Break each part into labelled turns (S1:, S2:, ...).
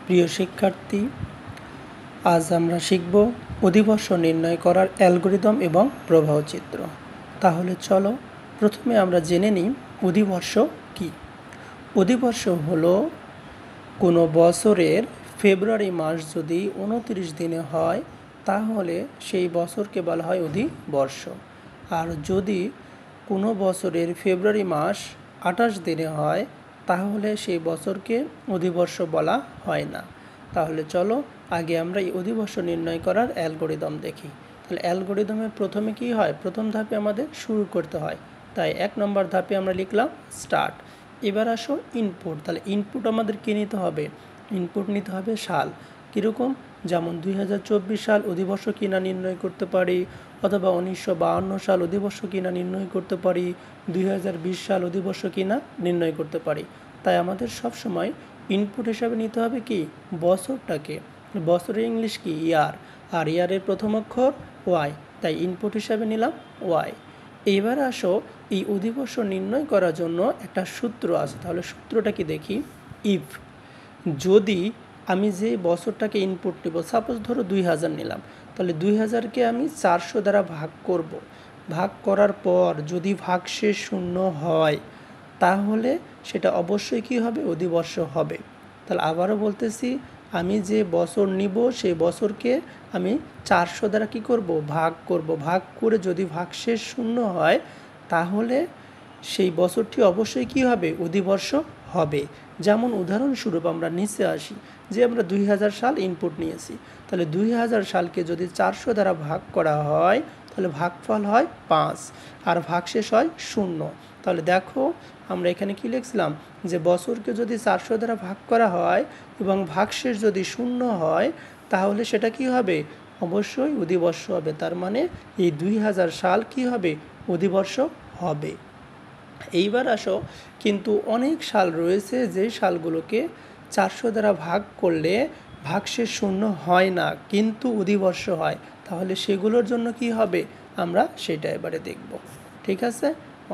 S1: প্রিয় শিক্ষার্থী, আজ আমরা শিখব অধিবর্ষ নির্ণয় করার অ্যালগরিদম এবং প্রবাহ চিত্র। তাহলে চলো প্রথমে আমরা জেনে নিই অধিবর্ষ কী। অধিবর্ষ হলো কোনো বছরের ফেব্রুয়ারি মাস যদি 29 দিনে হয় তাহলে সেই বছরকে বলা হয় অধিবর্ষ। আর যদি কোনো বছরের ফেব্রুয়ারি মাস 28 দিনে হয় তাহলে সেই বছরকে অধিবর্ষ বলা হয় না। তাহলে চলো আগে আমরা এই অধিবর্ষ নির্ণয় করার অ্যালগরিদম দেখি। তাহলে অ্যালগরিদমে প্রথমে কি হয়, প্রথম ধাপে আমাদের শুরু করতে হয়। তাই 1 নম্বর ধাপে আমরা লিখলাম স্টার্ট। এবার আসো ইনপুট। তাহলে ইনপুট আমাদের কী নিতে হবে? ইনপুট নিতে হবে সাল। কীরকম? যেমন 2024 সাল অধিবর্ষ কিনা নির্ণয় করতে পারি, অথবা 1952 সাল অধিবর্ষ কিনা নির্ণয় করতে পারি, 2020 সাল অধিবর্ষ কিনা নির্ণয় করতে পারি। তাই আমাদের সব সময় ইনপুট হিসাবে নিতে হবে কি বছরটাকে। বছরের ইংলিশ কি ইয়ার, আর ইয়ারের প্রথম অক্ষর ওয়াই, তাই ইনপুট হিসাবে নিলাম ওয়াই। এবার আসো এই অধিবর্ষ নির্ণয় করার জন্য একটা সূত্র আছে। তাহলে সূত্রটা কি দেখি। ইফ, যদি আমি যে বছরটাকে ইনপুট নেব, সাপোজ ধরো 2000 নিলাম, তাহলে 2000কে আমি 400 দ্বারা ভাগ করব। ভাগ করার পর যদি ভাগশেষ শূন্য হয় তাহলে সেটা অবশ্যই কি হবে, অধিবর্ষ হবে। তাহলে আবারও বলতেছি, আমি যে বছর নিব সেই বছরকে আমি 400 দ্বারা কি করব, ভাগ করব। ভাগ করে যদি ভাগশেষ শূন্য হয় তাহলে সেই বছরটি অবশ্যই কি হবে, অধিবর্ষ হবে। যেমন উদাহরণস্বরূপ আমরা নিচে আসি, যে আমরা 2000 সাল ইনপুট নিয়েছি, তাহলে 2000 সালকে যদি 400 দ্বারা ভাগ করা হয় তাহলে ভাগফল হয় 5 আর ভাগশেষ হয় 0। তাহলে দেখো আমরা এখানে কি লিখছিলাম, যে বছরকে যদি 400 দ্বারা ভাগ করা হয় এবং ভাগশেষ যদি 0 হয় তাহলে সেটা কি হবে, অবশ্যই অধিবর্ষ হবে। তার মানে এই 2000 সাল কি হবে, অধিবর্ষ হবে। এইবার আসো, কিন্তু অনেক সাল রয়েছে যেই সালগুলোকে 400 দ্বারা ভাগ করলে ভাগশেষ শূন্য হয় না কিন্তু অধিবর্ষ হয়। তাহলে সেগুলোর জন্য কি হবে, আমরা সেটা এবারে দেখব। ঠিক আছে,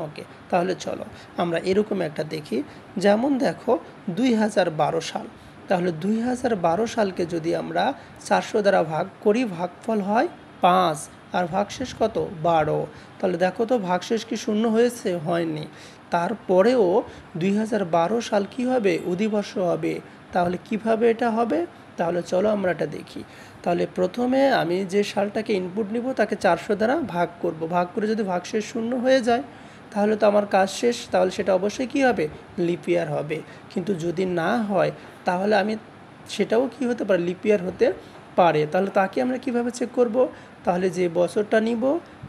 S1: ওকে। তাহলে চলো আমরা এরকম একটা দেখি। যেমন দেখো 2012 সাল, তাহলে 2012 সালকে যদি আমরা 400 দ্বারা ভাগ করি ভাগফল হয় 5 আর ভাগশেষ কত, 12। তাহলে দেখো তো ভাগশেষ কি শূন্য হয়েছে, হয়নি। তারপরেও 2012 সাল কি হবে, অধিবর্ষ হবে। তাহলে কিভাবে এটা হবে, তাহলে চলো আমরা এটা দেখি। তাহলে প্রথমে আমি যে সালটাকে ইনপুট নিব তাকে 400 দ্বারা ভাগ করব। ভাগ করে যদি ভাগশেষ শূন্য হয়ে যায় তাহলে তো আমার কাজ শেষ। তাহলে সেটা অবশ্যই কি হবে, লিপ ইয়ার হবে। কিন্তু যদি না হয় তাহলে আমি সেটাও কি হতে পারে, লিপ ইয়ার হতে পারে। তাহলে তাকে আমরা কিভাবে চেক করব, তাহলে যে বছরটা নিব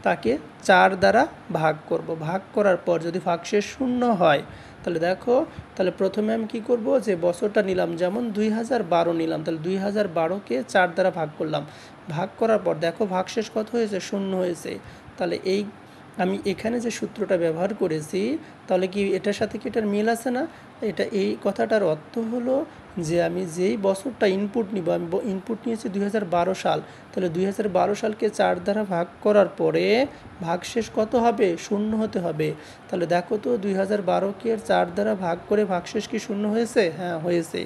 S1: তাকে 4 দ্বারা ভাগ করব। ভাগ করার পর যদি ভাগশেষ শূন্য হয় তাহলে দেখো, তাহলে প্রথমে আমি কি করব, যে বছরটা নিলাম যেমন 2012 নিলাম, তাহলে 2012কে 4 দ্বারা ভাগ করলাম। ভাগ করার পর দেখো ভাগশেষ কত হয়েছে, শূন্য হয়েছে। তাহলে এই আমি এখানে যে সূত্রটা ব্যবহার করেছি তাহলে কি এটার সাথে কি এটার মিল আছে না? এটা এই কথাটার অর্থ হলো যে আমি যেই বছরটা ইনপুট নিব, আমি ইনপুট নিয়েছি 2012 সাল, তাহলে 2012 সালকে 4 দ্বারা ভাগ করার পরে ভাগশেষ কত হবে, শূন্য হতে হবে। তাহলে দেখো তো 2012কে 4 দ্বারা ভাগ করে ভাগশেষ কি শূন্য হয়েছে? হ্যাঁ, হয়েছে।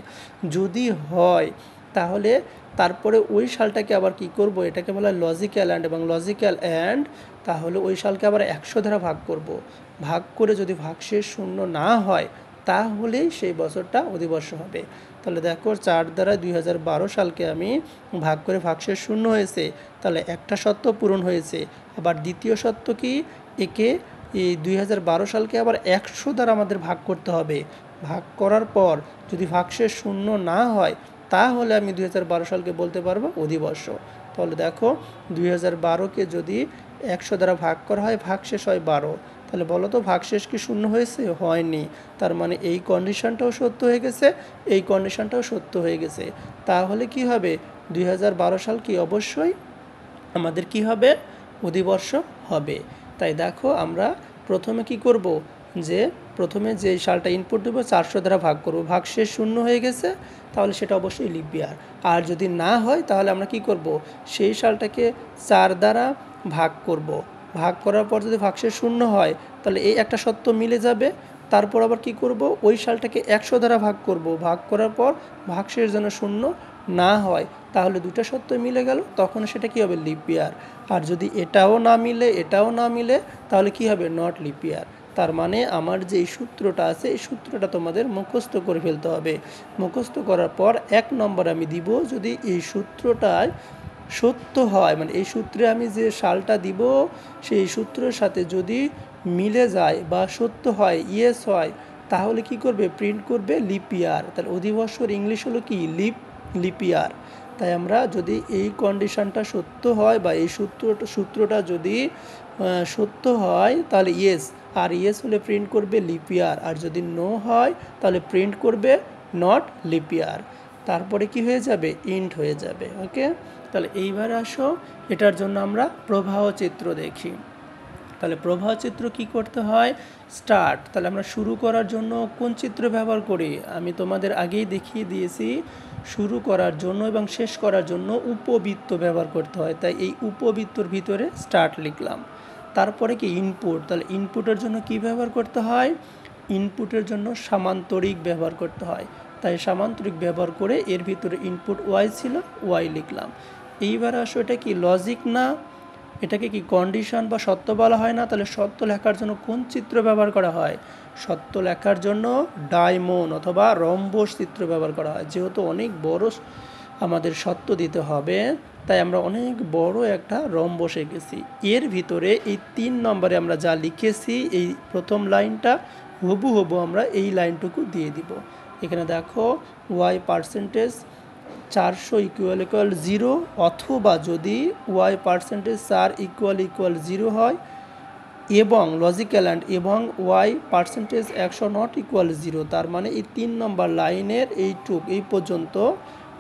S1: যদি হয় তাহলে তারপরে ওই সালটাকে আবার কি করব, এটাকে বলা হয় লজিক্যাল অ্যান্ড, এবং লজিক্যাল অ্যান্ড তাহলে ওই সালকে আবার 100 দ্বারা ভাগ করব। ভাগ করে যদি ভাগশেষ শূন্য না হয় তাহলেই সেই বছরটা অধিবর্ষ হবে। তাহলে দেখো 4 দ্বারা 2012 সালকে আমি ভাগ করে ভাগশেষ শূন্য হয়েছে, তাহলে একটা শর্ত পূরণ হয়েছে। আবার দ্বিতীয় শর্ত কি, একে এই 2012 সালকে আবার 100 দ্বারা আমাদের ভাগ করতে হবে। ভাগ করার পর যদি ভাগশেষ শূন্য না হয় তাহলে আমি 2012 সালকে বলতে পারবো অধিবর্ষ। তাহলে দেখো 2012কে যদি 100 দ্বারা ভাগ করা হয় ভাগশেষ হয় 12। তাহলে বলো তো ভাগশেষ কি শূন্য হয়েছে? হয়নি। তার মানে এই কন্ডিশনটাও সত্য হয়ে গেছে, এই কন্ডিশনটাও সত্য হয়ে গেছে। তাহলে কি হবে, 2012 সাল কি অবশ্যই আমাদের কি হবে, অধিবর্ষ হবে। তাই দেখো আমরা প্রথমে কি করব, যে প্রথমে যে সালটা ইনপুট দেবো 400 দ্বারা ভাগ করব। ভাগশেষ শূন্য হয়ে গেছে তাহলে সেটা অবশ্যই লিপ ইয়ার। আর যদি না হয় তাহলে আমরা কি করব, সেই সালটাকে 4 দ্বারা ভাগ করব। ভাগ করার পর যদি ভাগশেষ শূন্য হয় তাহলে এই একটা সত্য মিলে যাবে, তারপর আবার কি করব, ওই সালটাকে 100 দ্বারা ভাগ করব, ভাগ করার পর ভাগশেষ যেন শূন্য না হয়, তাহলে দুটো সত্য মিলে গেল, তখন সেটা কি হবে, লিপ ইয়ার। আর যদি এটাও না মিলে এটাও না মিলে, তাহলে কি হবে, নট লিপ ইয়ার। তার মানে আমার যে এই সূত্রটা আছে, এই সূত্রটা তোমাদের মুখস্থ করে ফেলতে হবে। মুখস্থ করার পর 1 নম্বর আমি দিব, যদি এই সূত্রটায় সত্য হয়, মানে এই সূত্রে আমি যে সালটা দিব সেই সূত্রের সাথে যদি মিলে যায় বা সত্য হয়, ইয়েস হয়, তাহলে কি করবে, প্রিন্ট করবে লিপ ইয়ার। তাহলে অধিবর্ষর ইংলিশ হলো কি, লিপ ইয়ার। তাই আমরা যদি এই কন্ডিশনটা সত্য হয় বা এই সূত্রটা যদি সত্য হয়, তাহলে ইয়েস, আর ইয়েস হলে প্রিন্ট করবে লিপ ইয়ার, আর যদি নো হয় তাহলে প্রিন্ট করবে নট লিপ ইয়ার। তারপরে কি হয়ে যাবে, ইন্ট হয়ে যাবে। ওকে, তাহলে এইবার আসো এটার জন্য আমরা প্রবাহ চিত্র দেখি। তাহলে প্রবাহ চিত্র কি করতে হয়, স্টার্ট। তাহলে আমরা শুরু করার জন্য কোন চিত্র ব্যবহার করি, আমি তোমাদের আগেই দেখিয়ে দিয়েছি। শুরু করার জন্য এবং শেষ করার জন্য উপবৃত্ত ব্যবহার করতে হয়, তাই এই উপবৃত্তর ভিতরে স্টার্ট লিখলাম। তারপরে কি ইনপুট, তাহলে ইনপুটের জন্য কি ব্যবহার করতে হয়, ইনপুটের জন্য সামান্তরিক ব্যবহার করতে হয়, তাই সামান্তরিক ব্যবহার করে এর ভিতরে ইনপুট ওয়াই ছিল, ওয়াই লিখলাম। এইবার আসো এটা কি লজিক না, এটাকে কি কন্ডিশন বা সত্য বলা হয় না, তাহলে সত্য লেখার জন্য কোন চিত্র ব্যবহার করা হয়, সত্য লেখার জন্য ডায়মন্ড অথবা রম্বস চিত্র ব্যবহার করা হয়। যেহেতু অনেক বড় আমাদের সত্য দিতে হবে, তাই আমরা অনেক বড় একটা রম্বস এঁকেছি। এর ভিতরে এই 3 নম্বরে আমরা যা লিখেছি, এই প্রথম লাইনটা হুবহু আমরা এই লাইনটুকু দিয়ে দিব। এখানে দেখো ওয়াই পার্সেন্টেজ 400 ইকুয়াল 0, অথবা যদি ওয়াই পার্সেন্টেজ 4 ইকুয়াল 0 হয় এবং লজিক্যাল অ্যান্ড এবং ওয়াই পার্সেন্টেজ 100 নট ইকুয়াল 0, তার মানে এই 3 নম্বর লাইনের এই পর্যন্ত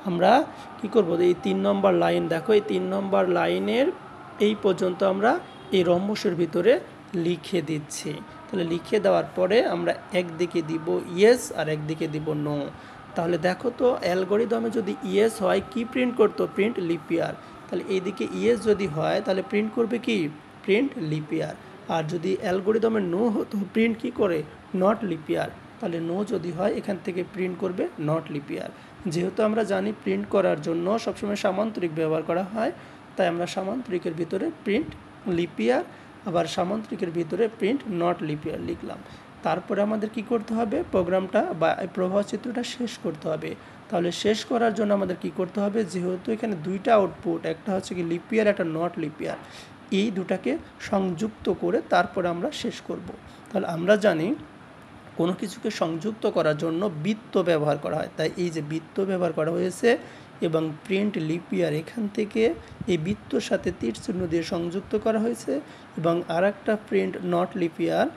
S1: আমরা কি করব, এই 3 নম্বর লাইন দেখো, এই 3 নম্বর লাইনের এই পর্যন্ত আমরা এই রম্বসের ভিতরে লিখে দিচ্ছি। তাহলে লিখে দেওয়ার পরে আমরা একদিকে দিব ইয়েস আর একদিকে দিব নো। তাহলে দেখো তো অ্যালগরিদমে যদি ইয়েস হয় কি প্রিন্ট করতো, প্রিন্ট লিপ ইয়ার। তাহলে এইদিকে ইয়েস যদি হয় তাহলে প্রিন্ট করবে কি, প্রিন্ট লিপ ইয়ার। আর যদি অ্যালগরিদমে নো হতো, প্রিন্ট কি করে, নট লিপ ইয়ার। তাহলে নো যদি হয় এখান থেকে প্রিন্ট করবে নট লিপ ইয়ার। যেহেতু আমরা জানি প্রিন্ট করার জন্য সবসময় সামান্তরিক ব্যবহার করা হয়, তাই আমরা সামান্তরিকের ভিতরে প্রিন্ট লিপ ইয়ার, আবার সামান্তরিকের ভিতরে প্রিন্ট নট লিপ ইয়ার লিখলাম। তারপরে আমাদের কি করতে হবে, প্রোগ্রামটা বা প্রবাহ চিত্রটা শেষ করতে হবে। তাহলে শেষ করার জন্য আমাদের কি করতে হবে, যেহেতু এখানে দুইটা আউটপুট, একটা হচ্ছে কি লিপ ইয়ার, একটা নট লিপ ইয়ার, এই দুটাকে সংযুক্ত করে তারপরে আমরা শেষ করব। তাহলে আমরা জানি কোনো কিছুকে সংযুক্ত করার জন্য বৃত্ত ব্যবহার করা হয়, তাই এই যে বৃত্ত ব্যবহার করা হয়েছে এবং প্রিন্ট লিপ ইয়ার এখান থেকে এই বৃত্তর সাথে তীর চিহ্ন দিয়ে সংযুক্ত করা হয়েছে, এবং আর একটা প্রিন্ট নট লিপ ইয়ার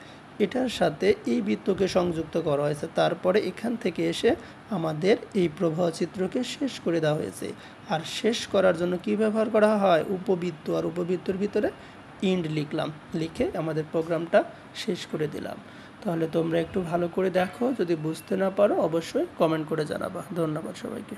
S1: এটার সাথে এই বৃত্তকে সংযুক্ত করা হয়েছে। তারপরে এখান থেকে এসে আমাদের এই প্রবাহ চিত্রকে শেষ করে দেওয়া হয়েছে। আর শেষ করার জন্য কি ব্যবহার করা হয়, উপবৃত্ত, আর উপবৃত্তর ভিতরে ইন্ড লিখলাম, লিখে আমাদের প্রোগ্রামটা শেষ করে দিলাম। তাহলে তোমরা একটু ভালো করে দেখো, যদি বুঝতে না পারো অবশ্যই কমেন্ট করে জানাবা। ধন্যবাদ সবাইকে।